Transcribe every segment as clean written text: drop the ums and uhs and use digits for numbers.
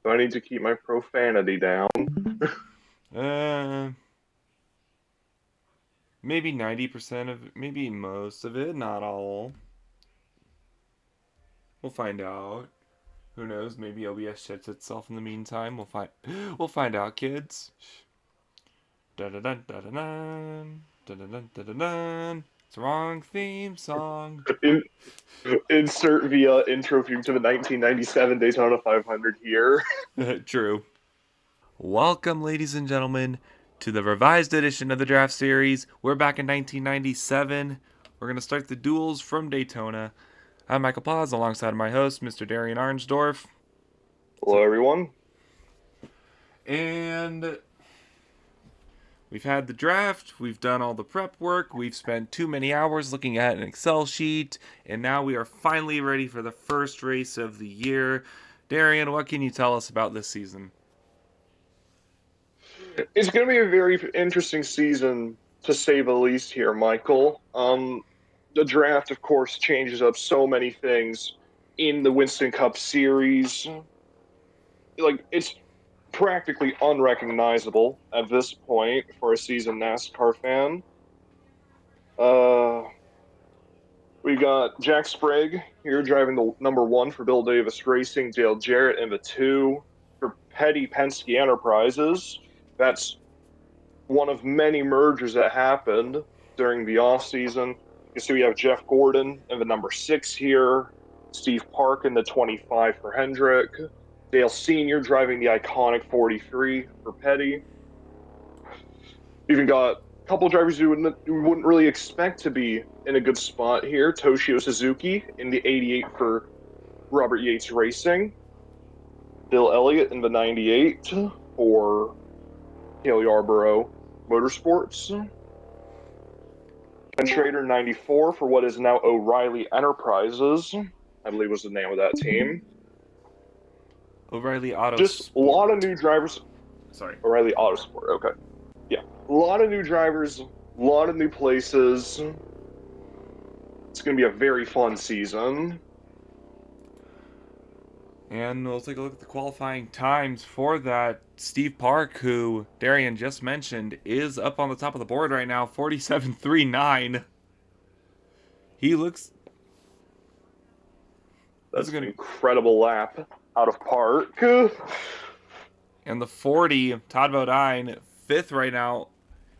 Do I need to keep my profanity down? Uh, maybe 90% of it, maybe most of it, not all. We'll find out. Who knows? Maybe OBS shits itself in the meantime. We'll find. We'll find out, kids. Da da da da da da da da da da. It's the wrong theme song. In, insert via intro theme to the 1997 Daytona 500 here. True. Welcome, ladies and gentlemen, to the revised edition of the Draft Series. We're back in 1997. We're going to start the duels from Daytona. I'm Michael Paz, alongside my host, Mr. Darien Arnsdorff. Hello, everyone. And we've had the draft, we've done all the prep work, we've spent too many hours looking at an Excel sheet, and now we are finally ready for the first race of the year. Darien, what can you tell us about this season? It's going to be a very interesting season, to say the least, here, Michael. The draft, of course, changes up so many things in the Winston Cup Series. Like, it's practically unrecognizable at this point for a seasoned NASCAR fan. Uh, we got Jack Sprague here driving the number one for Bill Davis Racing, Dale Jarrett in the two for Petty Penske Enterprises. That's one of many mergers that happened during the offseason. You can see we have Jeff Gordon in the number six here, Steve Park in the 25 for Hendrick, Dale Sr. driving the iconic 43 for Petty. Even got a couple of drivers you wouldn't really expect to be in a good spot here. Toshio Suzuki in the 88 for Robert Yates Racing. Bill Elliott in the 98 for Cale Yarborough Motorsports. Ken Schrader 94 for what is now O'Reilly Enterprises, I believe was the name of that team. O'Reilly Auto Just Sport. a lot of new drivers. Sorry. O'Reilly Autosport, okay. Yeah, a lot of new drivers, a lot of new places. It's going to be a very fun season. And we'll take a look at the qualifying times for that. Steve Park, who Darien just mentioned, is up on the top of the board right now, 47.39. He looks. That's Gonna, an incredible lap out of park. and the 40, Todd Bodine, fifth right now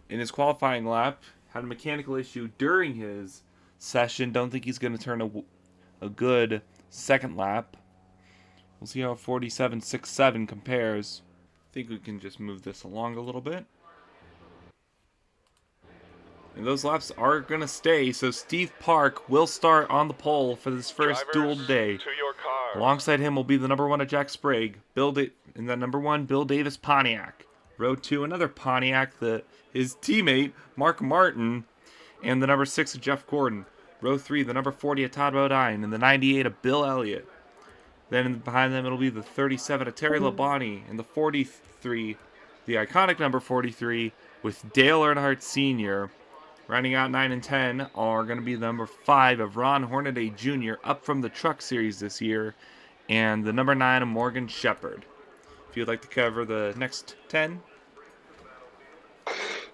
in his qualifying lap. Had a mechanical issue during his session. Don't think he's going to turn a good second lap. We'll see how 47.67 compares. I think we can just move this along a little bit. And those laps are going to stay, so Steve Park will start on the pole for this first duel today. Alongside him will be the number one of Jack Sprague, and the number one Bill Davis Pontiac. Row 2, another Pontiac, his teammate Mark Martin, and the number 6 of Jeff Gordon. Row 3, the number 40 of Todd Bodine, and the 98 of Bill Elliott. Then behind them it'll be the 37 of Terry Labonte, and the 43, the iconic number 43, with Dale Earnhardt Sr., Rounding out 9 and 10 are going to be the number 5 of Ron Hornaday Jr., up from the Truck Series this year, and the number 9 of Morgan Shepherd. If you'd like to cover the next 10. All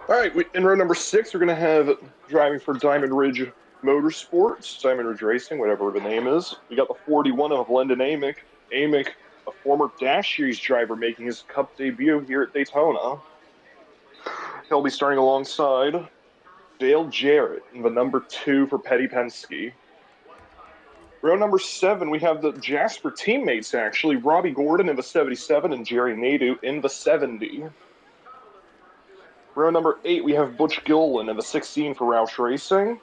right, in row number 6, we're going to have driving for Diamond Ridge Motorsports, Diamond Ridge Racing, whatever the name is. We got the 41 of Lyndon Amick. Amick, a former Dash Series driver, making his Cup debut here at Daytona. He'll be starting alongside Dale Jarrett in the number 2 for Petty Penske. Row number 7, we have the Jasper teammates, actually. Robbie Gordon in the 77 and Jerry Nadeau in the 70. Row number 8, we have Butch Gilliland in the 16 for Roush Racing.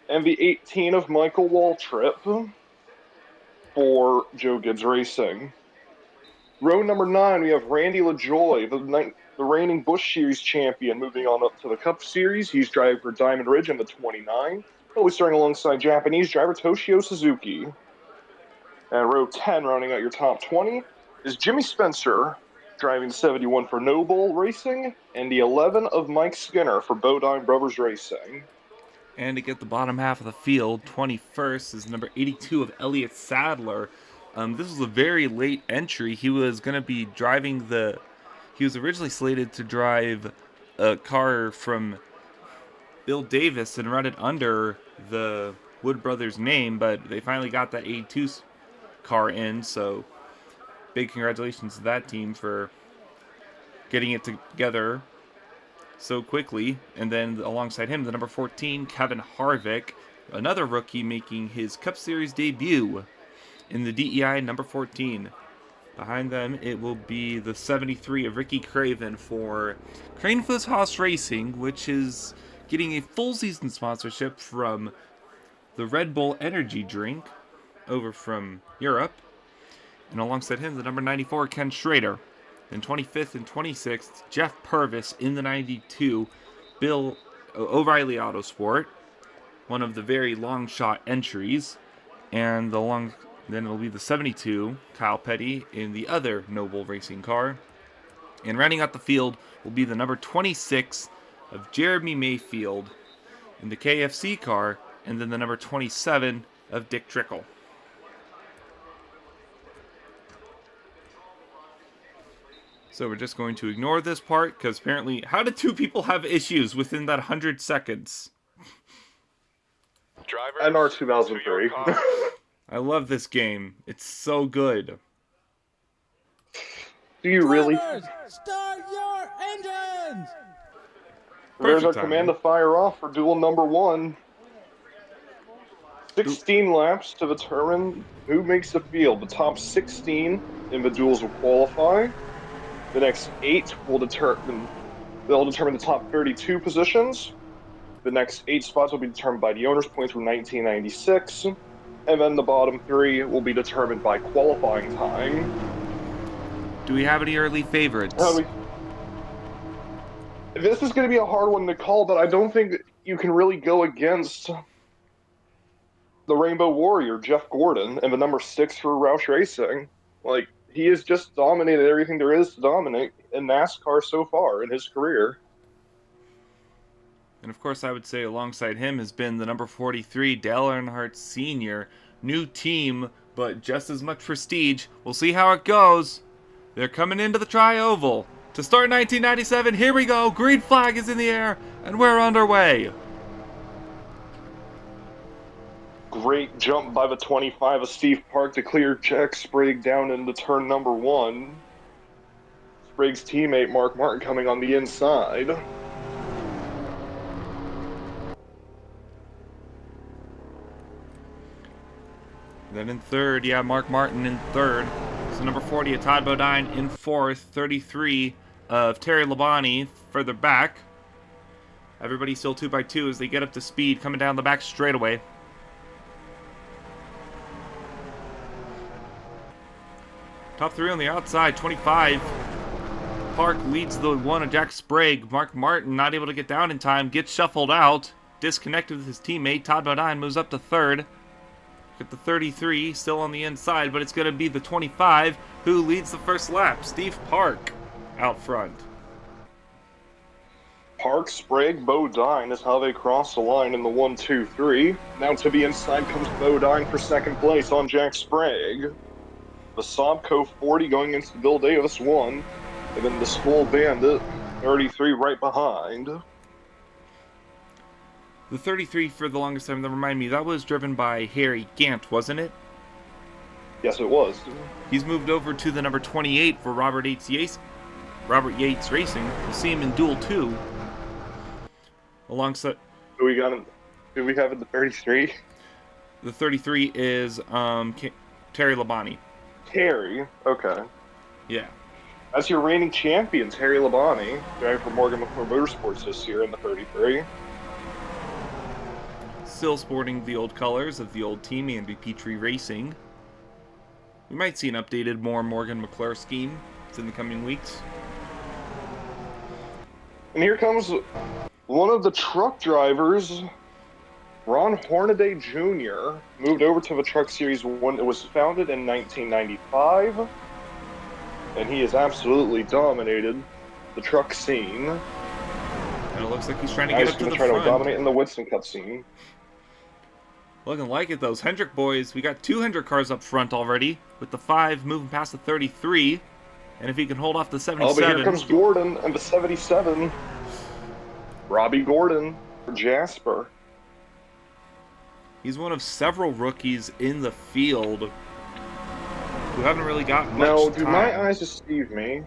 And the 18 of Michael Waltrip for Joe Gibbs Racing. Row number 9, we have Randy LaJoy, the reigning Busch Series champion, moving on up to the Cup Series. He's driving for Diamond Ridge in the 29. He'll be starting alongside Japanese driver Toshio Suzuki. And row 10, rounding out your top 20, is Jimmy Spencer, driving the 71 for Noble Racing, and the 11 of Mike Skinner for Bodine Brothers Racing. And to get the bottom half of the field, 21st is number 82 of Elliott Sadler, This was a very late entry. He was going to be driving he was originally slated to drive a car from Bill Davis and run it under the Wood Brothers name, but they finally got that 82 car in, so big congratulations to that team for getting it together so quickly. And then alongside him, the number 14, Kevin Harvick, another rookie making his Cup Series debut in the DEI number 14. Behind them, it will be the 73 of Ricky Craven for Cranefoot's Haas Racing, which is getting a full season sponsorship from the Red Bull energy drink over from Europe. And alongside him, the number 94, Ken Schrader. Then 25th and 26th, Jeff Purvis in the 92, Bill O'Reilly Autosport, one of the very long shot entries. And then it'll be the 72, Kyle Petty in the other Noble Racing car. And rounding out the field will be the number 26 of Jeremy Mayfield in the KFC car, and then the number 27 of Dick Trickle. So we're just going to ignore this part, because apparently, how did two people have issues within that 100 seconds? NR2003. I love this game. It's so good. Do you really? Start your engines! There's our Perfect command timing. to fire off for duel number 1. 16 laps to determine who makes the field. The top 16 in the duels will qualify. The next 8 will determine the top 32 positions. The next 8 spots will be determined by the owners' points from 1996. And then the bottom 3 will be determined by qualifying time. Do we have any early favorites? This is going to be a hard one to call, but I don't think you can really go against the Rainbow Warrior, Jeff Gordon, and the number 6 for Roush Racing. Like, he has just dominated everything there is to dominate in NASCAR so far in his career. And of course, I would say alongside him has been the number 43, Dale Earnhardt Sr. New team, but just as much prestige. We'll see how it goes. They're coming into the Tri-Oval. To start 1997, here we go. Green flag is in the air, and we're underway. Great jump by the 25 of Steve Park to clear Jack Sprague down into turn number 1. Sprague's teammate, Mark Martin, coming on the inside. Then in third, Mark Martin in third. So number 40 of Todd Bodine in fourth. 33 of Terry Labonte further back. Everybody still 2x2 as they get up to speed, coming down the back straightaway. Top 3 on the outside, 25. Park leads the one of Jack Sprague. Mark Martin not able to get down in time, gets shuffled out. Disconnected with his teammate. Todd Bodine moves up to third. At the 33, still on the inside, but it's going to be the 25 who leads the first lap. Steve Park out front. Park, Sprague, Bodine is how they cross the line in the 1-2-3. Now to the inside comes Bodine for second place on Jack Sprague. The Sobco 40 going into Bill Davis 1, and then the Skull Bandit 33 right behind. The 33 for the longest time, that remind me, that was driven by Harry Gant, wasn't it? Yes, it was. He's moved over to the number 28 for Robert Yates Racing. We'll see him in Duel 2. Alongside... Who we have in the 33? The 33 is Terry Labonte. Terry, okay. Yeah. That's your reigning champion, Terry Labonte, driving for Morgan McClure Motorsports this year in the 33. Still sporting the old colors of the old team, Andy Petrie Racing. We might see an updated, more Morgan McClure scheme in the coming weeks. And here comes one of the truck drivers, Ron Hornaday Jr., moved over to the Truck Series 1. It was founded in 1995, and he has absolutely dominated the truck scene. And it looks like he's trying to get up to the front. He's going to try to dominate in the Winston Cup scene. Looking like it, those Hendrick boys. We got 2 Hendrick cars up front already, with the 5 moving past the 33. And if he can hold off the 77... Oh, but here comes Gordon and the 77. Robbie Gordon for Jasper. He's one of several rookies in the field who haven't really got much Now, time. do my eyes deceive me?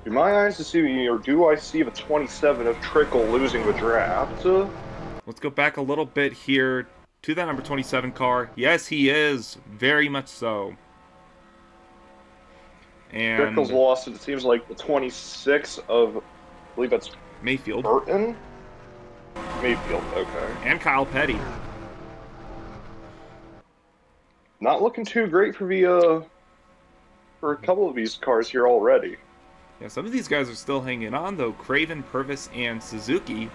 Do my eyes deceive me, or do I see the 27 of Trickle losing the draft? Let's go back a little bit here to that number 27 car. Yes, he is. Very much so. And Trickle's lost, it seems like the 26 of, I believe that's Mayfield. Burton? Mayfield, okay. And Kyle Petty. Not looking too great for the, for a couple of these cars here already. Yeah, some of these guys are still hanging on, though. Craven, Purvis, and Suzuki.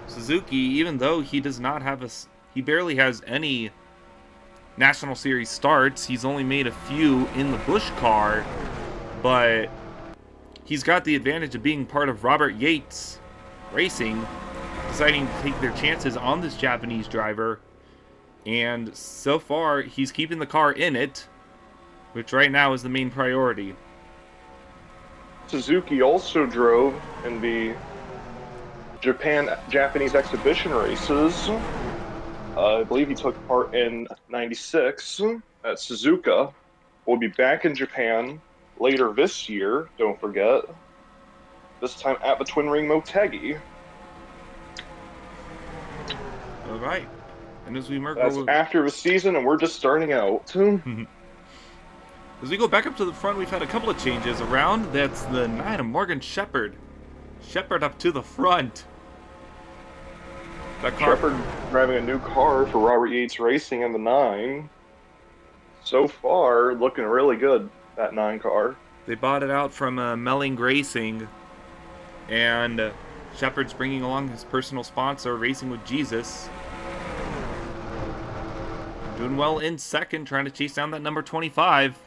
Suzuki, even though he does not have a... He barely has any National Series starts. He's only made a few in the Busch car. But he's got the advantage of being part of Robert Yates Racing, deciding to take their chances on this Japanese driver. And so far, he's keeping the car in it, which right now is the main priority. Suzuki also drove in the Japanese exhibition races. I believe he took part in 96 at Suzuka. We'll be back in Japan later this year, don't forget. This time at the Twin Ring Motegi. All right. And as we mark That's after the season, and we're just starting out. As we go back up to the front, we've had a couple of changes around. That's the 9 of Morgan Shepherd. Shepherd up to the front. That car... Shepherd driving a new car for Robert Yates Racing in the 9. So far, looking really good, that 9 car. They bought it out from Melling Racing. And Shepherd's bringing along his personal sponsor, Racing with Jesus. Doing well in second, trying to chase down that number 25.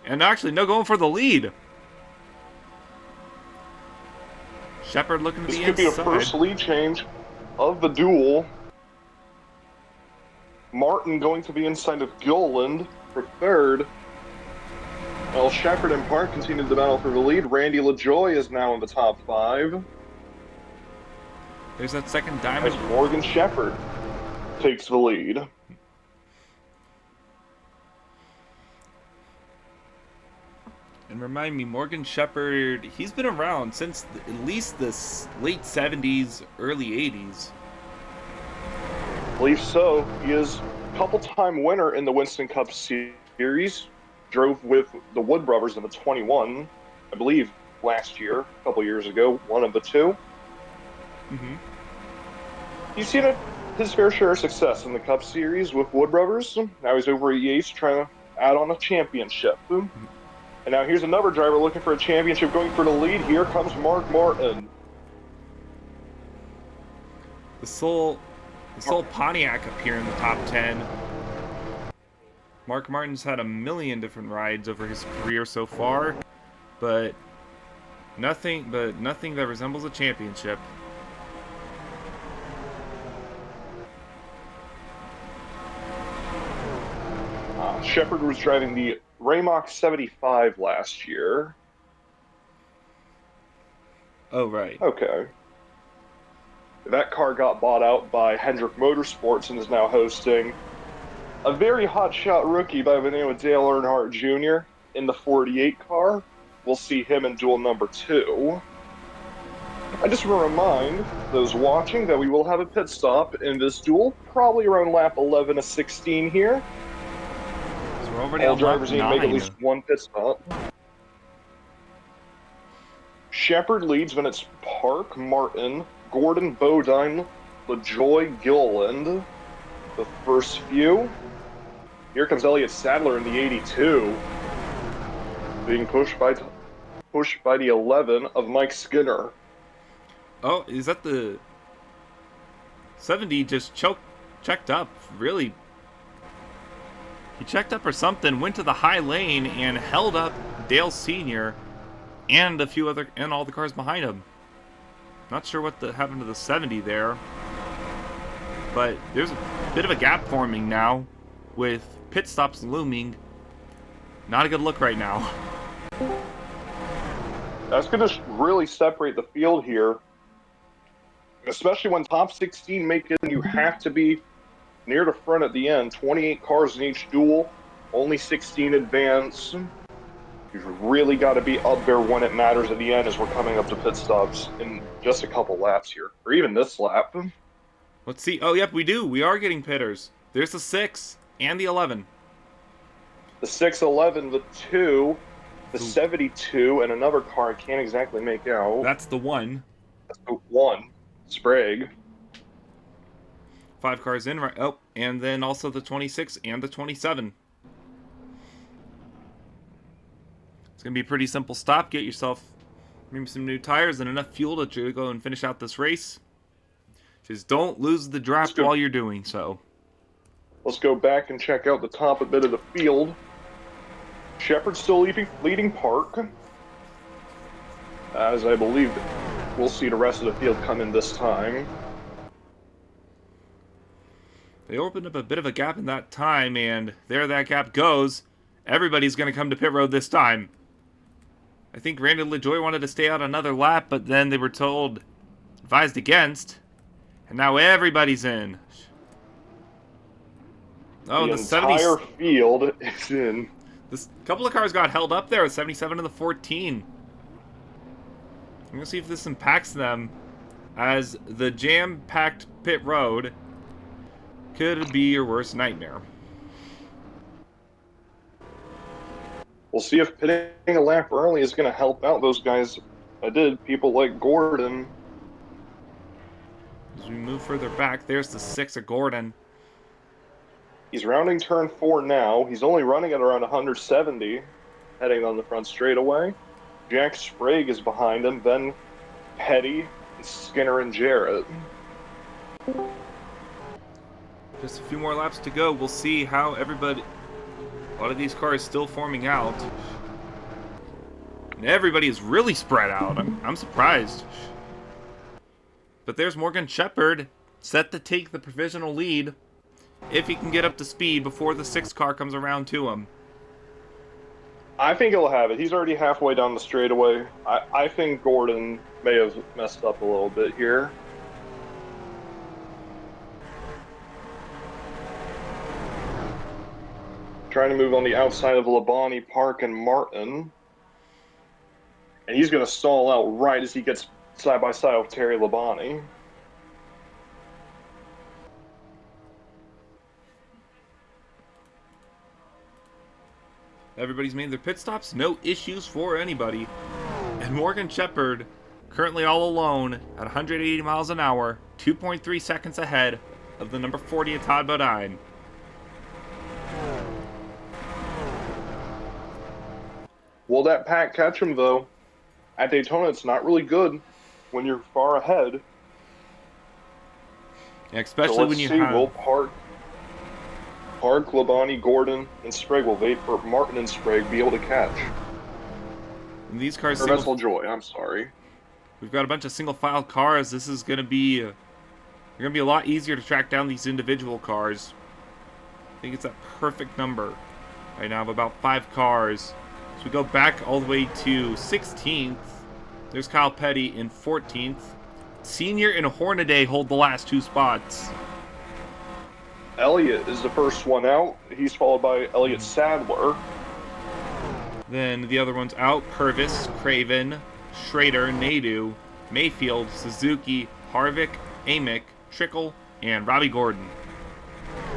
And actually, no, going for the lead. Shepherd looking to This the could inside. be the first lead change of the duel. Martin going to the inside of Gilliland for third. While Shepherd and Park continue the battle for the lead, Randy LaJoy is now in the top 5. There's that second diamond. As Morgan Shepherd takes the lead. And remind me, Morgan Shepherd, he's been around since at least the late 70s, early 80s. I believe so. He is a couple-time winner in the Winston Cup Series. Drove with the Wood Brothers in the 21, I believe, last year, a couple years ago, one of the 2. Mm-hmm. He's seen his fair share of success in the Cup Series with Wood Brothers. Now he's over at Yates trying to add on a championship. Mm-hmm. And now here's another driver looking for a championship, going for the lead. Here comes Mark Martin. The sole Pontiac up here in the top 10. Mark Martin's had a million different rides over his career so far, but nothing that resembles a championship. Shepherd was driving the Raymock 75 last year. Oh, right. Okay. That car got bought out by Hendrick Motorsports and is now hosting a very hotshot rookie by the name of Dale Earnhardt Jr. in the 48 car. We'll see him in duel number 2. I just want to remind those watching that we will have a pit stop in this duel, probably around lap 11 to 16 here. So we're already all on drivers need to lap make at 9. least one pit stop. Shepherd leads when it's Park, Martin, Gordon, Bodine, LaJoy, Gilliland. The first few. Here comes Elliott Sadler in the 82. Being pushed by the 11 of Mike Skinner. Oh, is that the 70 just checked up, really? He checked up or something, went to the high lane and held up Dale Sr. and a few other, and all the cars behind him. Not sure what happened to the 70 there. But there's a bit of a gap forming now with pit stops looming. Not a good look right now. That's going to really separate the field here. Especially when top 16 make it, you have to be near the front at the end. 28 cars in each duel, only 16 advance. You've really got to be up there when it matters at the end as we're coming up to pit stops in just a couple laps here, or even this lap. Let's see. Oh, yep, we do. We are getting pitters. There's the 6 and the 11. The 611, the 2, the 72, and another car I can't exactly make out. That's the 1. That's the 1, Sprague. 5 cars in, right? Oh, and then also the 26 and the 27. It's going to be a pretty simple stop. Get yourself maybe some new tires and enough fuel to go and finish out this race. Just don't lose the draft while you're doing so. Let's go back and check out the top a bit of the field. Shepard's still leading Park. As I believe we'll see the rest of the field come in this time. They opened up a bit of a gap in that time, and there that gap goes. Everybody's going to come to pit road this time. I think Randy LaJoy wanted to stay out another lap, but then they were advised against. And now everybody's in. Oh, the entire field is in. This couple of cars got held up there, 77 and the 14. I'm going to see if this impacts them, as the jam-packed pit road could be your worst nightmare. We'll see if pitting a lap early is going to help out those guys. People like Gordon. As we move further back, there's the 6 of Gordon. He's rounding turn 4 now. He's only running at around 170, heading on the front straightaway. Jack Sprague is behind him, then Petty, Skinner, and Jarrett. Just a few more laps to go. We'll see how everybody... A lot of these cars still forming out. And everybody is really spread out. I'm surprised. But there's Morgan Shepherd, set to take the provisional lead if he can get up to speed before the 6 car comes around to him. I think he'll have it. He's already halfway down the straightaway. I think Gordon may have messed up a little bit here. Trying to move on the outside of Labonte, Park, and Martin. And he's going to stall out right as he gets side by side with Terry Labonte. Everybody's made their pit stops. No issues for anybody. And Morgan Shepherd, currently all alone at 180 miles an hour, 2.3 seconds ahead of the number 40 at Todd Bodine. Will that pack catch him, though? At Daytona, it's not really good when you're far ahead. Yeah, especially when you have... Will Park, Labonte, Gordon, and Sprague will wait for Martin and Sprague be able to catch. And these cars... Or Joy, I'm sorry. We've got a bunch of single-file cars. This is going to be... They're going to be a lot easier to track down these individual cars. I think it's a perfect number right now of about 5 cars. So we go back all the way to 16th. There's Kyle Petty in 14th. Senior and Hornaday hold the last 2 spots. Elliott is the first one out. He's followed by Elliott Sadler. Then the other ones out. Purvis, Craven, Schrader, Nadu, Mayfield, Suzuki, Harvick, Amick, Trickle, and Robbie Gordon,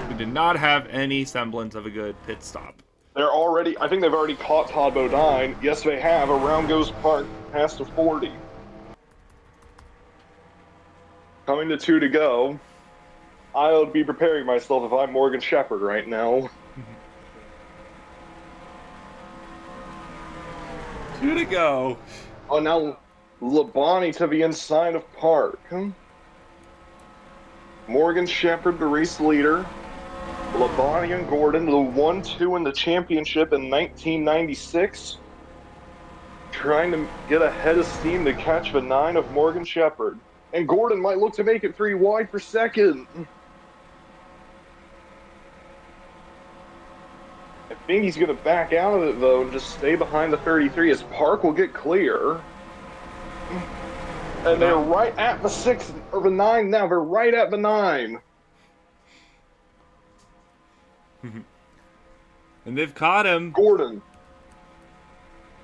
who did not have any semblance of a good pit stop. I think they've already caught Todd Bodine. Yes, they have. Around goes Park, past the 40. Coming to 2 to go. I would be preparing myself if I'm Morgan Shepherd right now. 2 to go. Oh, now Labonte to the inside of Park. Morgan Shepherd, the race leader. Labonte and Gordon, the 1-2 in the championship in 1996. trying to get ahead of steam to catch the 9 of Morgan Shepherd. And Gordon might look to make it 3 wide for second. I think he's going to back out of it, though, and just stay behind the 33 as Park will get clear. And they're right at the 6 or the 9 now. They're right at the 9. And they've caught him. Gordon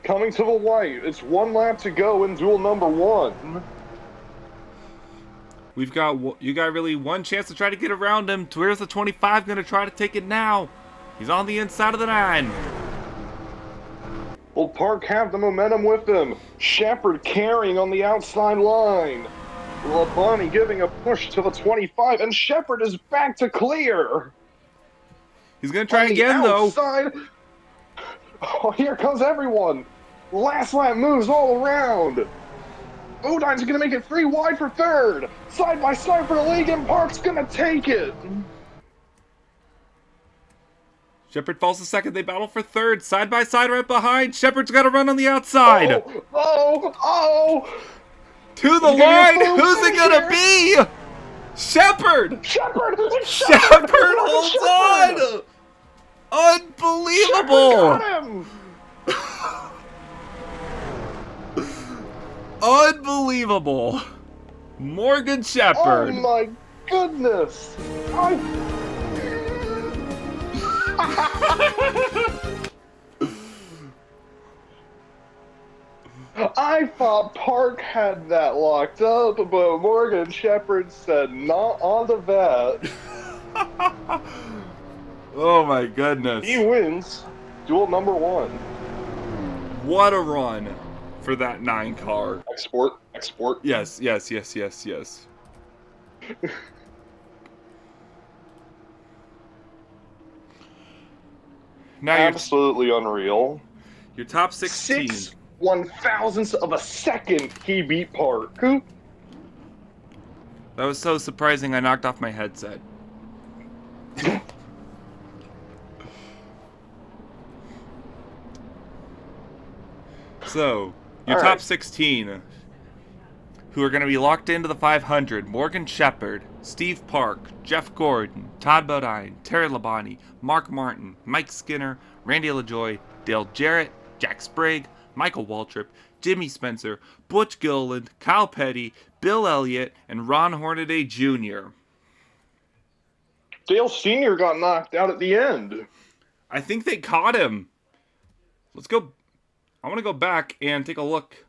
coming to the white. It's 1 lap to go in duel number 1. You got really one chance to try to get around him. Where's the 25 going to try to take it now? He's on the inside of the 9. Will Park have the momentum with him? Shepherd carrying on the outside line. Labonte giving a push to the 25, and Shepherd is back to clear. He's going to try again, though. Oh, here comes everyone. Last lap moves all around. Bodine's going to make it 3 wide for third. Side by side for the league, and Park's going to take it. Shepherd falls to second. They battle for third. Side by side right behind. Shepherd's got to run on the outside. Oh. To the line. Who's it going to be? Shepherd. Shepherd holds on. Unbelievable. Got him. Unbelievable. Morgan Shepherd. Oh my goodness. I thought Park had that locked up, but Morgan Shepherd said not on the vet. Oh my goodness. He wins duel number 1. What a run for that 9 car. Export. Yes. Now absolutely unreal. Your top 16. 6 1,000ths of a second he beat Park. That was so surprising I knocked off my headset. So, your All top right. 16, who are going to be locked into the 500, Morgan Shepherd, Steve Park, Jeff Gordon, Todd Bodine, Terry Labonte, Mark Martin, Mike Skinner, Randy LaJoy, Dale Jarrett, Jack Sprague, Michael Waltrip, Jimmy Spencer, Butch Gilliland, Kyle Petty, Bill Elliott, and Ron Hornaday Jr. Dale Sr. got knocked out at the end. I think they caught him. Let's go. I want to go back and take a look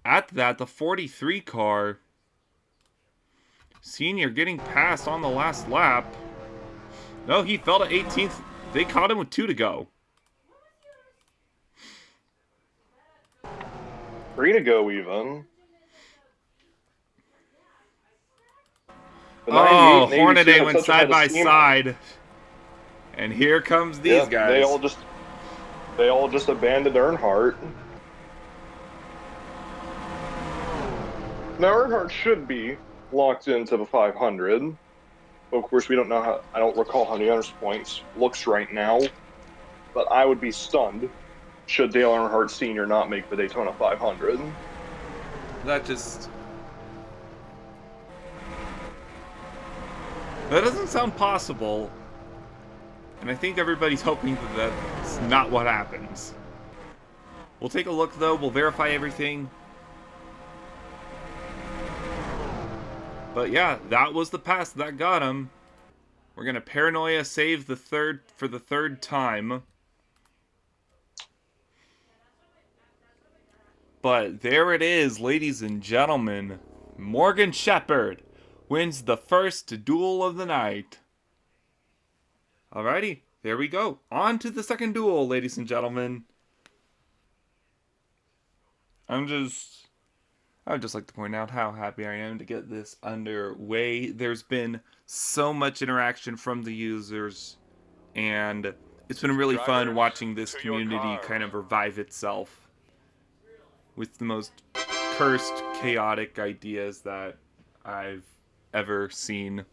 at that. The 43 car. Senior getting passed on the last lap. No, he fell to 18th. They caught him with 2 to go. 3 to go even. The Oh, 98 and 82 Hornaday had went such a side head of by steam. side. And here comes these guys. They all just abandoned Earnhardt. Now Earnhardt should be locked into the 500. Of course, we don't know how. I don't recall how the honors points looks right now, but I would be stunned should Dale Earnhardt Sr. not make the Daytona 500. That doesn't sound possible. And I think everybody's hoping that that's not what happens. We'll take a look, though. We'll verify everything. But yeah, that was the pass that got him. We're going to Paranoia save the third for the 3rd time. But there it is, ladies and gentlemen. Morgan Shepherd wins the first duel of the night. Alrighty, there we go. On to the second duel, ladies and gentlemen. I would just like to point out how happy I am to get this underway. There's been so much interaction from the users, and it's been really fun watching this community kind of revive itself with the most cursed, chaotic ideas that I've ever seen.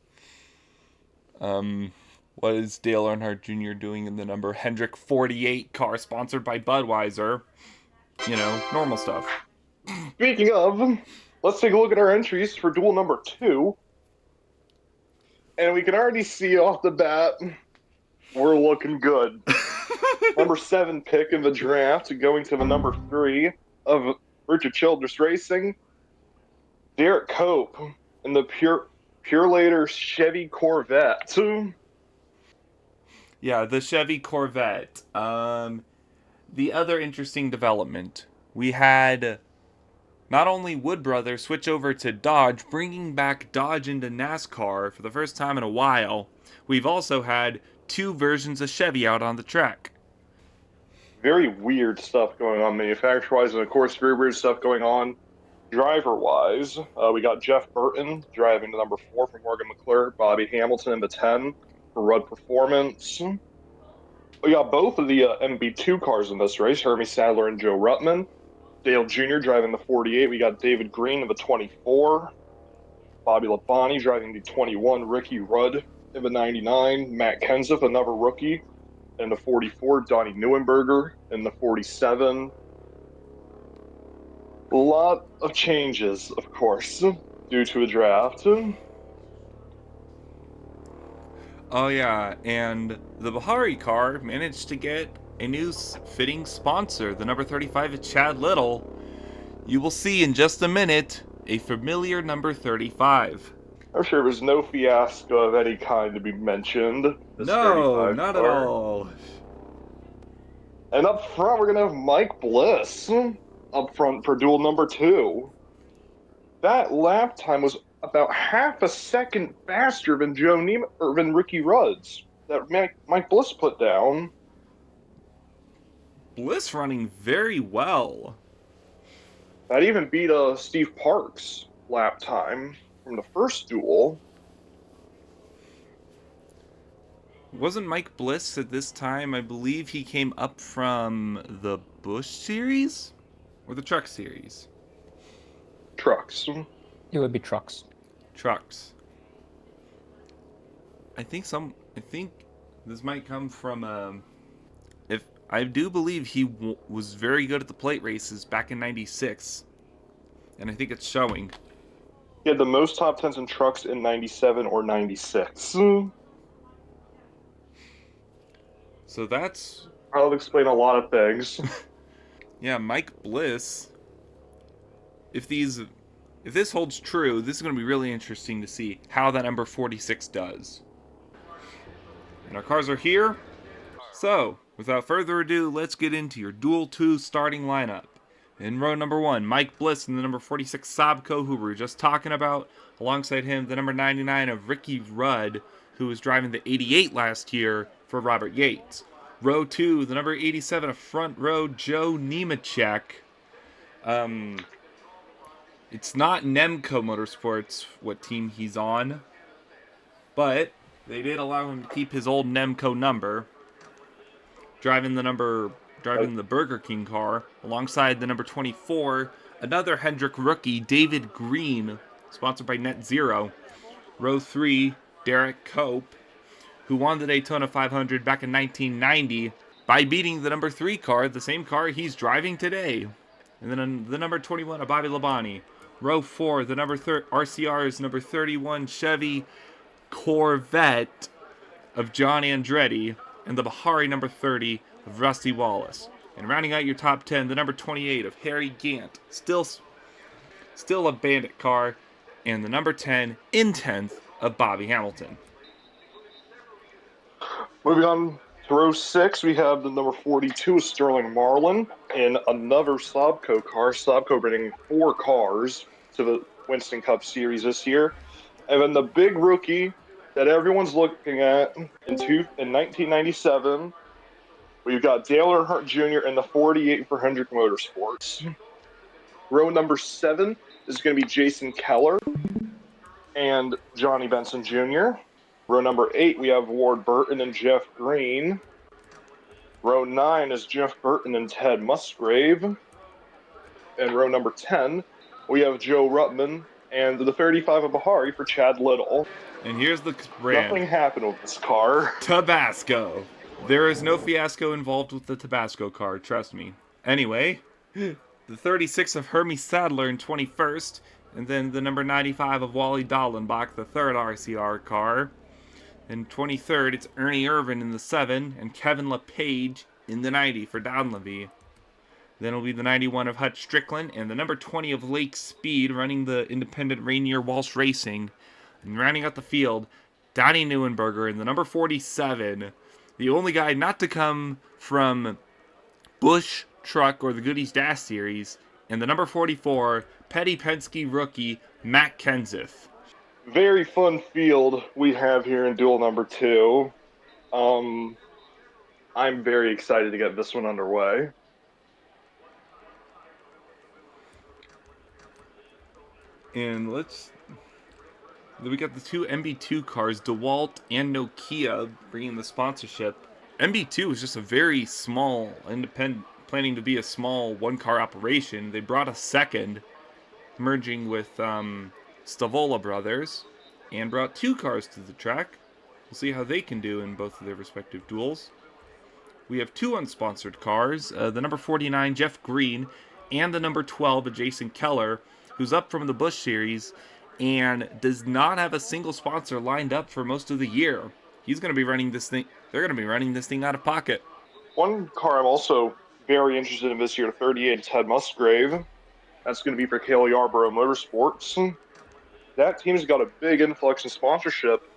What is Dale Earnhardt Jr. doing in the number Hendrick 48 car sponsored by Budweiser? You know, normal stuff. Speaking of, let's take a look at our entries for duel number 2. And we can already see off the bat, we're looking good. Number 7 pick in the draft, going to the number 3 of Richard Childress Racing, Derek Cope in the Purelator Chevy Corvette. Yeah, the Chevy Corvette. The other interesting development, we had not only Wood Brothers switch over to Dodge, bringing back Dodge into NASCAR for the first time in a while, we've also had 2 versions of Chevy out on the track. Very weird stuff going on manufacturer-wise, and of course, very weird stuff going on driver-wise. We got Jeff Burton driving the number 4 for Morgan McClure, Bobby Hamilton in the 10 for Rudd Performance. We got both of the MB2 cars in this race, Hermie Sadler and Joe Ruttman. Dale Jr. driving the 48. We got David Green in the 24. Bobby Labonte driving the 21. Ricky Rudd in the 99. Matt Kenseth, another rookie, in the 44. Donnie Neuenberger in the 47. A lot of changes, of course, due to a draft. Oh yeah, and the Bahari car managed to get a new fitting sponsor, the number 35 of Chad Little. You will see in just a minute a familiar number 35. I'm sure there's no fiasco of any kind to be mentioned. No, not at all. And up front, we're going to have Mike Bliss up front for duel number 2. That lap time was about half a second faster than than Ricky Rudd's that Mike Bliss put down. Bliss running very well. That even beat Steve Parks' lap time from the first duel. Wasn't Mike Bliss at this time? I believe he came up from the Busch Series or the Truck Series. Trucks. It would be trucks. Trucks. I think this might come from if I do believe he was very good at the plate races back in '96, and I think it's showing. He had the most top 10s in trucks in '97 or '96. So that's... I'll explain a lot of things. Yeah, Mike Bliss. If this holds true, this is going to be really interesting to see how that number 46 does. And our cars are here. So, without further ado, let's get into your Duel 2 starting lineup. In row number 1, Mike Bliss in the number 46 Sabco, who we were just talking about. Alongside him, the number 99 of Ricky Rudd, who was driving the 88 last year for Robert Yates. Row 2, the number 87 of front row, Joe Nemechek. It's not Nemco Motorsports what team he's on, but they did allow him to keep his old Nemco number. Driving the Burger King car alongside the number 24, another Hendrick rookie, David Green, sponsored by Net Zero. Row 3, Derek Cope, who won the Daytona 500 back in 1990 by beating the number 3 car, the same car he's driving today. And then the number 21 of Bobby Labonte. Row 4, the RCR's number 31 Chevy Corvette of John Andretti, and the Bahari number 30 of Rusty Wallace. And rounding out your top 10, the number 28 of Harry Gant, still a Bandit car, and the number 10 in 10th of Bobby Hamilton. Moving on to row 6, we have the number 42 Sterling Marlin in another Sabco car. Sabco bringing 4 cars to the Winston Cup Series this year. And then the big rookie that everyone's looking at in 1997, we've got Dale Earnhardt Jr. in the 48 for Hendrick Motorsports. Row number 7 is going to be Jason Keller and Johnny Benson Jr. Row number 8, we have Ward Burton and Jeff Green. Row 9 is Jeff Burton and Ted Musgrave. And row number 10, we have Joe Ruttman and the 35 of Bahari for Chad Little. And here's the brand. Nothing happened with this car. Tabasco. There is no fiasco involved with the Tabasco car, trust me. Anyway, The 36 of Hermie Sadler in 21st, and then the number 95 of Wally Dallenbach, the third RCR car. In 23rd, it's Ernie Irvin in the 7, and Kevin LePage in the 90 for Donlevy. Then it'll be the 91 of Hutch Strickland, and the number 20 of Lake Speed, running the independent Rainier Walsh Racing. And rounding out the field, Donnie Neuenberger in the number 47, the only guy not to come from Busch Truck or the Goodies Dash Series, and the number 44, Petty Penske rookie, Matt Kenseth. Very fun field we have here in Duel number 2. I'm very excited to get this one underway. And we got the two MB2 cars, DeWalt and Nokia, bringing the sponsorship. MB2 is just a very small, independent, planning to be a small one-car operation. They brought a second, merging with Stavola Brothers, and brought 2 cars to the track. We'll see how they can do in both of their respective duels. We have 2 unsponsored cars, the number 49, Jeff Green, and the number 12, Jason Keller, who's up from the Busch Series and does not have a single sponsor lined up for most of the year. He's going to be running this thing. They're going to be running this thing out of pocket. One car I'm also very interested in this year, 38, is Ted Musgrave. That's going to be for Cale Yarborough Motorsports. That team's got a big influx in sponsorship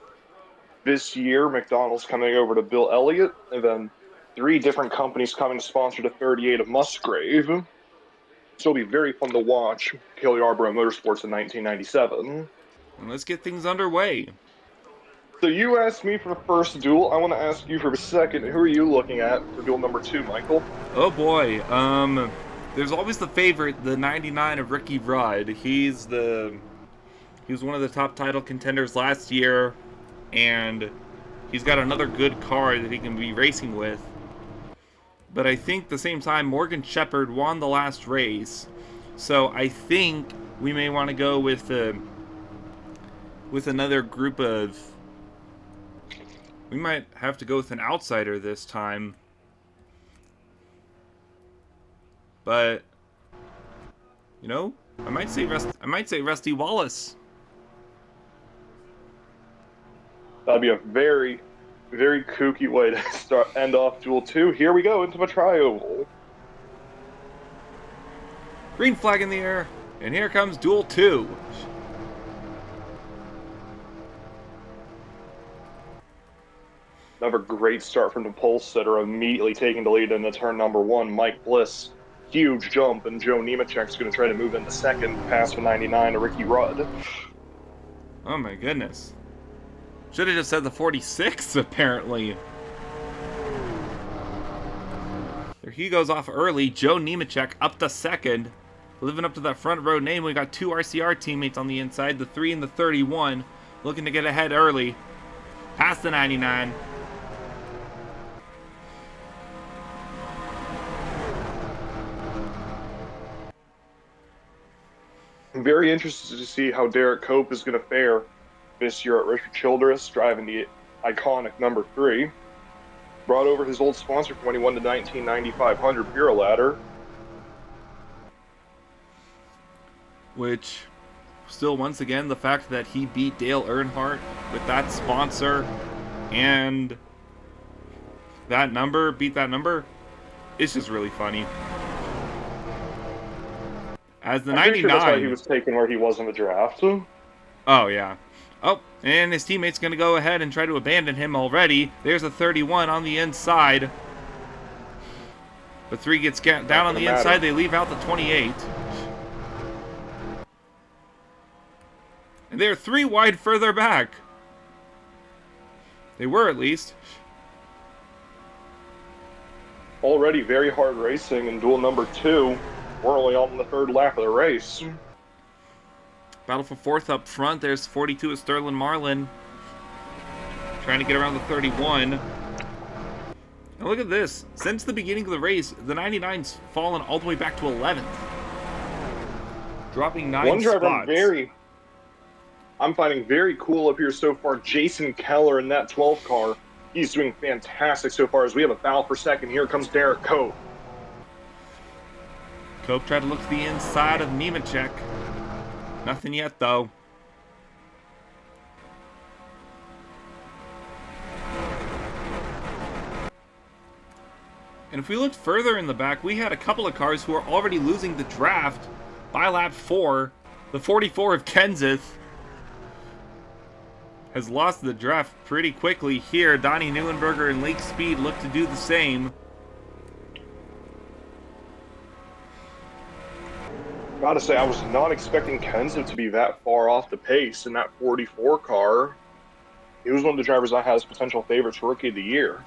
this year. McDonald's coming over to Bill Elliott, and then 3 different companies coming to sponsor the 38 of Musgrave. So it'll be very fun to watch Cale Yarborough Motorsports in 1997. And let's get things underway. So you asked me for the first duel. I want to ask you for the second. Who are you looking at for duel number 2, Michael? Oh boy, there's always the favorite, the 99 of Ricky Rudd. He was one of the top title contenders last year, and he's got another good car that he can be racing with. But I think at the same time, Morgan Shepherd won the last race, so I think we may want to go with another group of. We might have to go with an outsider this time. But you know, I might say Rusty Wallace. That'd be a very, very kooky way to end off duel 2. Here we go into the tri-oval. Green flag in the air, and here comes duel 2. Another great start from the pole sitter, immediately taking the lead into turn number 1. Mike Bliss, huge jump, and Joe Nemechek's going to try to move into second, pass for 99 to Ricky Rudd. Oh my goodness. Should have just said the 46, apparently. There he goes off early. Joe Nemechek up to second. Living up to that front row name, we got 2 RCR teammates on the inside, the 3 and the 31, looking to get ahead early. Past the 99. I'm very interested to see how Derek Cope is going to fare this year at Richard Childress, driving the iconic number 3. Brought over his old sponsor from when he won the 1995 100 Bureau Ladder. Which, still once again, the fact that he beat Dale Earnhardt with that sponsor and beat that number, it's just really funny. As the 99... Sure that's why he was taken where he was in the draft. Oh, yeah. Oh, and his teammate's going to go ahead and try to abandon him already. There's a 31 on the inside. The 3 gets down on the inside. They leave out the 28. And they're 3 wide further back. They were, at least. Already very hard racing in duel number 2. We're only on the 3rd lap of the race. Battle for 4th up front. There's 42 of Sterling Marlin. Trying to get around the 31. And look at this. Since the beginning of the race, the 99's fallen all the way back to 11th. Dropping 9 One driver spots. I'm finding very cool up here so far, Jason Keller in that 12 car. He's doing fantastic so far as we have a battle for second. Here comes Derek Cope. Cope tried to look to the inside of Nemechek. Nothing yet, though. And if we looked further in the back, we had a couple of cars who are already losing the draft by lap 4. The 44 of Kenseth has lost the draft pretty quickly here. Donnie Neuenberger and Lake Speed look to do the same. Gotta say, I was not expecting Kenseth to be that far off the pace in that 44 car. He was one of the drivers I had as potential favorites for Rookie of the Year.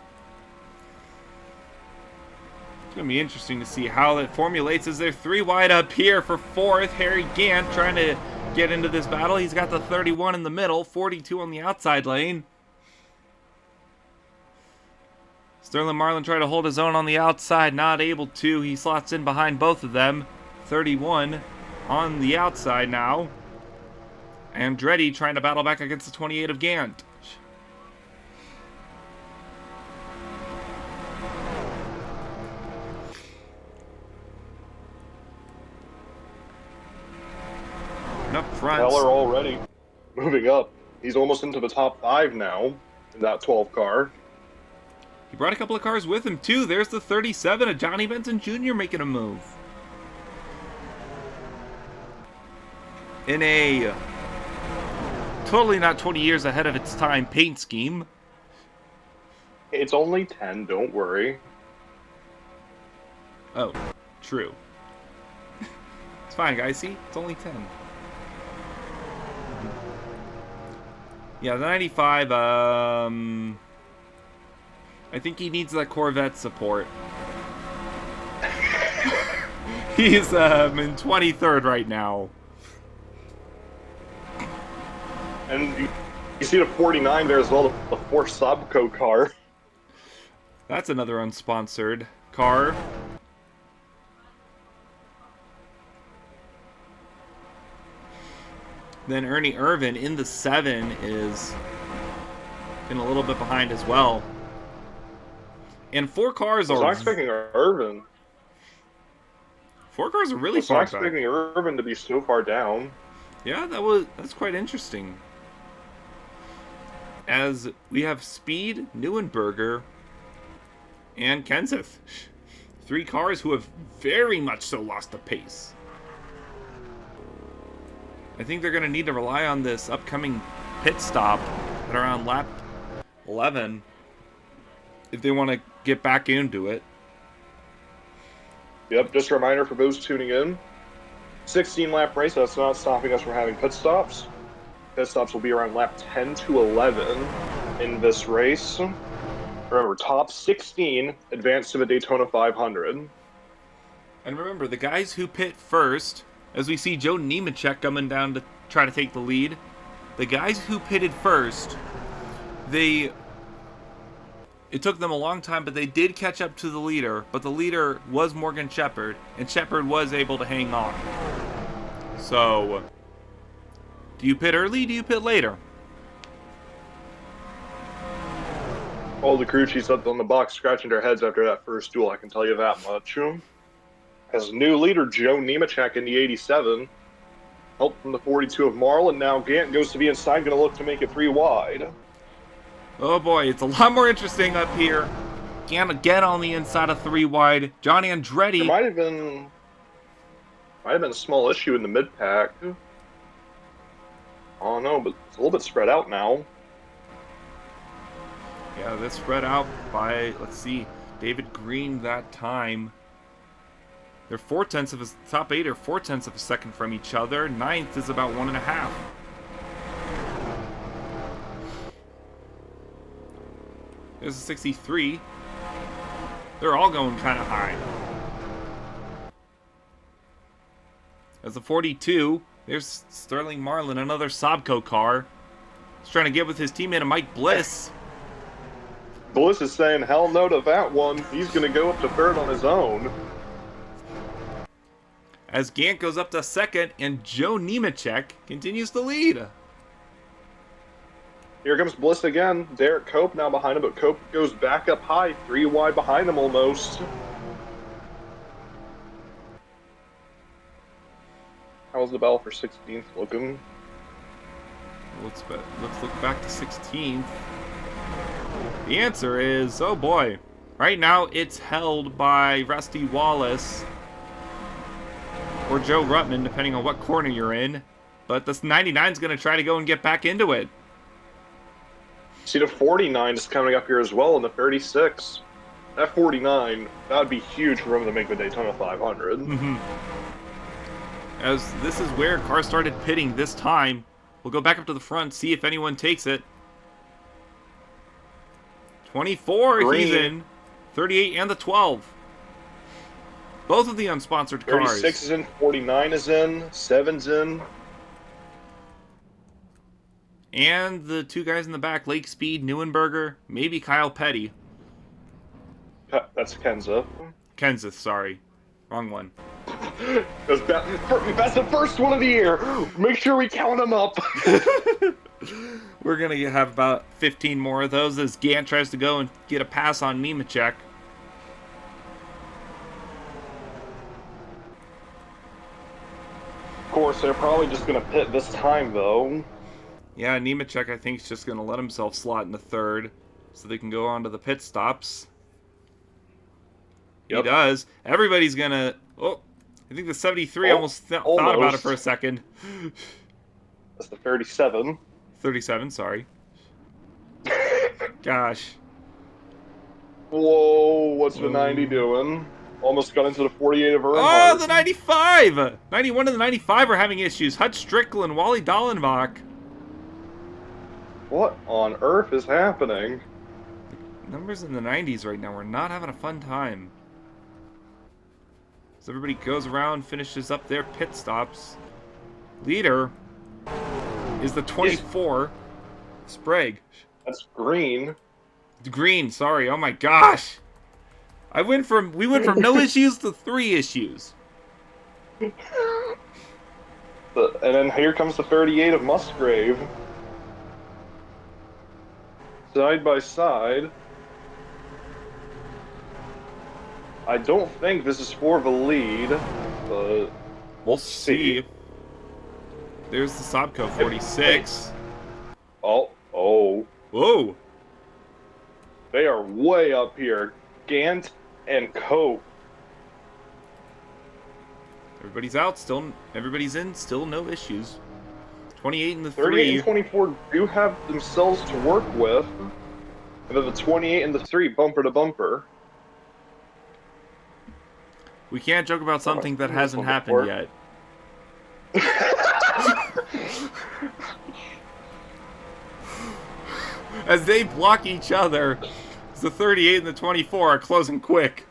It's going to be interesting to see how that formulates as they're 3 wide up here for 4th. Harry Gant trying to get into this battle. He's got the 31 in the middle, 42 on the outside lane. Sterling Marlin tried to hold his own on the outside, not able to. He slots in behind both of them. 31 on the outside now. Andretti trying to battle back against the 28 of Gant. And up front, Heller already moving up. He's almost into the top 5 now in that 12 car. he brought a couple of cars with him too. There's the 37 of Johnny Benson Jr. making a move. In a totally not 20 years ahead of its time paint scheme. It's only 10, don't worry. Oh, true. It's fine, guys. See? It's only 10. Yeah, the 95, I think he needs that Corvette support. He's in 23rd right now. And you see the 49 there as well, the Ford Sabco car. That's another unsponsored car. Then Ernie Irvin in the 7 is in a little bit behind as well. And 4 cars I was are... not expecting Irvin. 4 cars are I really was not far back. expecting Irvin to be so far down. Yeah, that's quite interesting. As we have Speed, Neuenberger, and Kenseth. 3 cars who have very much so lost the pace. I think they're going to need to rely on this upcoming pit stop at around lap 11 if they want to get back into it. Yep, just a reminder for those tuning in. 16-lap race, that's not stopping us from having pit stops. Pit stops will be around lap 10 to 11 in this race. Remember, top 16 advance to the Daytona 500. And remember, the guys who pit first, as we see Joe Nemechek coming down to try to take the lead, the guys who pitted first, it took them a long time, but they did catch up to the leader, but the leader was Morgan Shepherd, and Shepherd was able to hang on. So, do you pit early, do you pit later? All the crew chiefs up on the box scratching their heads after that first duel, I can tell you that much. As new leader, Joe Nemechek in the 87. Help from the 42 of Marlin. Now Gant goes to the inside, going to look to make it 3 wide. Oh boy, it's a lot more interesting up here. Gant again on the inside of 3 wide. John Andretti. There might have been a small issue in the mid-pack. Oh no, but it's a little bit spread out now. Yeah, this spread out by, let's see, David Green that time. They're 4/10 of his top 8 are 4/10 of a second from each other. 9th is about 1.5. There's a 63. They're all going kind of high. As a 42, there's Sterling Marlin, another Sabco car. He's trying to get with his teammate Mike Bliss. Bliss is saying hell no to that one. He's going to go up to 3rd on his own. As Gant goes up to 2nd, and Joe Nemechek continues to lead. Here comes Bliss again. Derek Cope now behind him, but Cope goes back up high, 3 wide behind him almost. How's the battle for 16th looking? Let's look back to 16th. The answer is, oh boy. Right now, it's held by Rusty Wallace or Joe Ruttman, depending on what corner you're in. But this 99 is going to try to go and get back into it. See, the 49 is coming up here as well in the 36. That 49, that would be huge for him to make the Daytona 500. Mm-hmm. As this is where cars started pitting this time. We'll go back up to the front, see if anyone takes it. 24, Green. he's in. 38 and the 12. Both of the unsponsored cars. 36 is in, 49 is in, 7's in. And the two guys in the back, Lake Speed, Neuenberger, maybe Kyle Petty. That's Kenza. Kenseth, sorry. Wrong one. That's the first one of the year. Make sure we count them up. We're going to have about 15 more of those as Gant tries to go and get a pass on Nemechek. Of course, they're probably just going to pit this time, though. Yeah, Nemechek, I think, is just going to let himself slot in the third so they can go on to the pit stops. Yep. He does. Everybody's going to... Oh, I think the 73 almost thought about it for a second. That's the 37. 37, sorry. Gosh. Whoa, what's the 90 doing? Almost got into the 48 of Earnhardt. Oh, the 95! 91 and the 95 are having issues. Hutch Strickland, Wally Dallenbach. What on earth is happening? Numbers in the 90s right now. We're not having a fun time. So everybody goes around, finishes up their pit stops. Leader is the 24, Sprague. That's Green. Green, sorry. Oh my gosh. We went from no issues to 3 issues. And then here comes the 38 of Musgrave. Side by side. I don't think this is for the lead, but we'll see. There's the Sobco 46. Oh. Whoa. They are way up here. Gant and Cope. Everybody's out, everybody's in, still no issues. 28 and the 3. 38 and 24 do have themselves to work with. And then the 28 and the 3 bumper to bumper. We can't joke about something that hasn't happened yet. As they block each other, the 38 and the 24 are closing quick.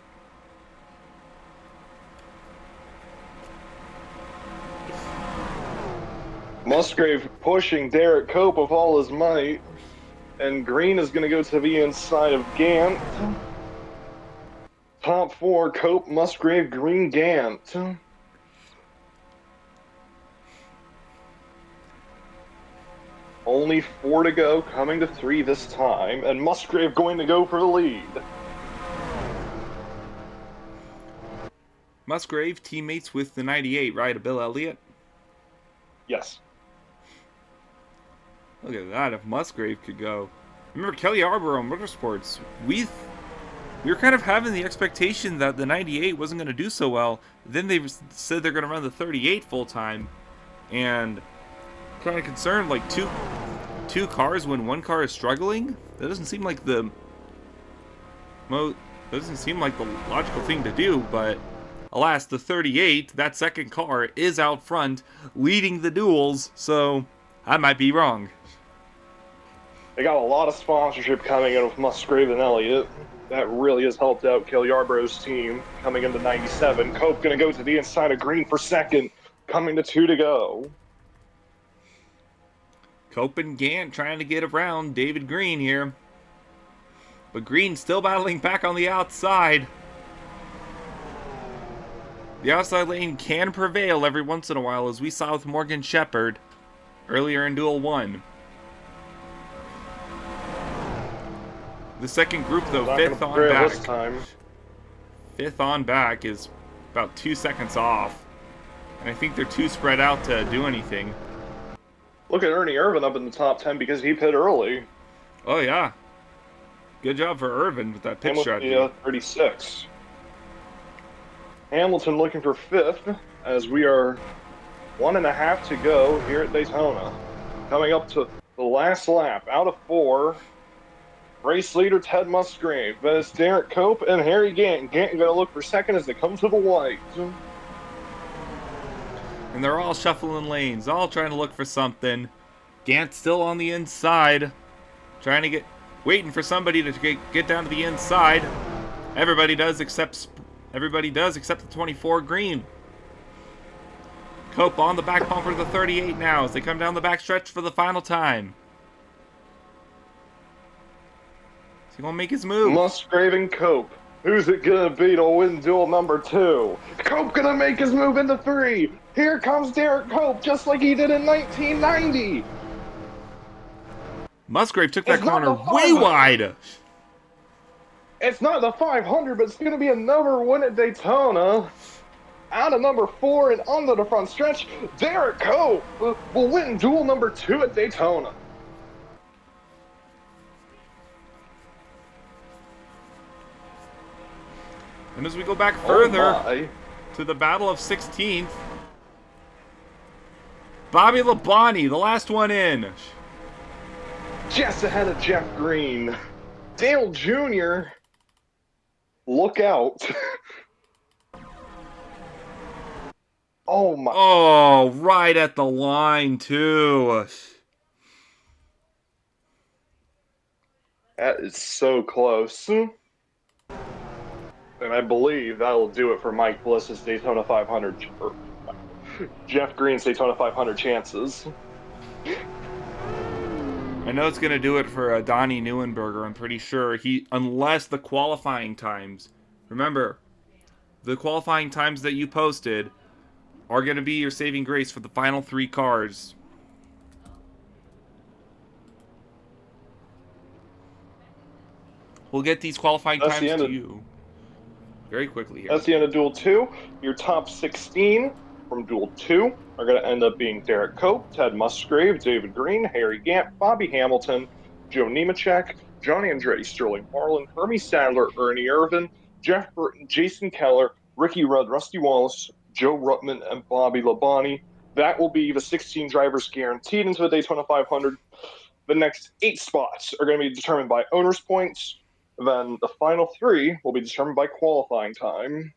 Musgrave pushing Derek Cope with all his might. And Green is going to go to the inside of Gant. Top 4, Cope, Musgrave, Green, Gant. Only 4 to go, coming to 3 this time, and Musgrave going to go for the lead. Musgrave teammates with the 98, right, of Bill Elliott? Yes. Look at that, if Musgrave could go. Remember Kelly Arbor on Motorsports, we were kind of having the expectation that the 98 wasn't going to do so well. Then they said they're going to run the 38 full-time, and kind of concerned, like two cars when one car is struggling. That doesn't seem like the logical thing to do. But alas, the 38, that second car, is out front, leading the duels. So I might be wrong. They got a lot of sponsorship coming in with Musgrave and Elliott. That really has helped out Kelly Yarbrough's team coming into 97. Cope going to go to the inside of Green for second, coming to 2 to go. Cope and Gant trying to get around David Green here. But Green still battling back on the outside. The outside lane can prevail every once in a while, as we saw with Morgan Shepherd earlier in Duel 1. The second group, though, fifth on back. Fifth on back is about 2 seconds off. And I think they're too spread out to do anything. Look at Ernie Irvan up in the top 10 because he pit early. Oh, yeah. Good job for Irvin with that pit strategy. Yeah, 36. Hamilton looking for 5th as we are 1.5 to go here at Daytona. Coming up to the last lap out of 4. Race leader Ted Musgrave. Then it's Derek Cope and Harry Ganton. Ganton going to look for 2nd as they come to the white. And they're all shuffling lanes, all trying to look for something. Gant's still on the inside, waiting for somebody to get down to the inside. Everybody does except the 24 green. Cope on the back bumper of the 38 now as they come down the back stretch for the final time. Is he gonna make his move? Musgrave and Cope. Who's it gonna be to win duel number 2? Cope gonna make his move into 3. Here comes Derek Cope, just like he did in 1990. Musgrave took that corner way wide. It's not the 500, but it's gonna be another win at Daytona. Out of number 4 and onto the front stretch, Derek Cope will win duel number 2 at Daytona. And as we go back further to the battle of 16th, Bobby Labonte, the last one in. Just ahead of Jeff Green. Dale Jr., look out. Oh my. Oh, right at the line too. That is so close. And I believe that'll do it for Mike Bliss's Daytona 500, or Jeff Green's Daytona 500 chances. I know it's going to do it for Donnie Neuenberger, I'm pretty sure. Unless the qualifying times, remember, the qualifying times that you posted are going to be your saving grace for the final 3 cars. We'll get these qualifying times to you very quickly here. That's the end of Duel 2. Your top 16 from Duel 2 are going to end up being Derek Cope, Ted Musgrave, David Green, Harry Gant, Bobby Hamilton, Joe Nemechek, Johnny Andretti, Sterling Marlin, Hermie Sadler, Ernie Irvan, Jeff Burton, Jason Keller, Ricky Rudd, Rusty Wallace, Joe Ruttman, and Bobby Labonte. That will be the 16 drivers guaranteed into the Daytona 500. The next 8 spots are going to be determined by owner's points. Then the final 3 will be determined by qualifying time.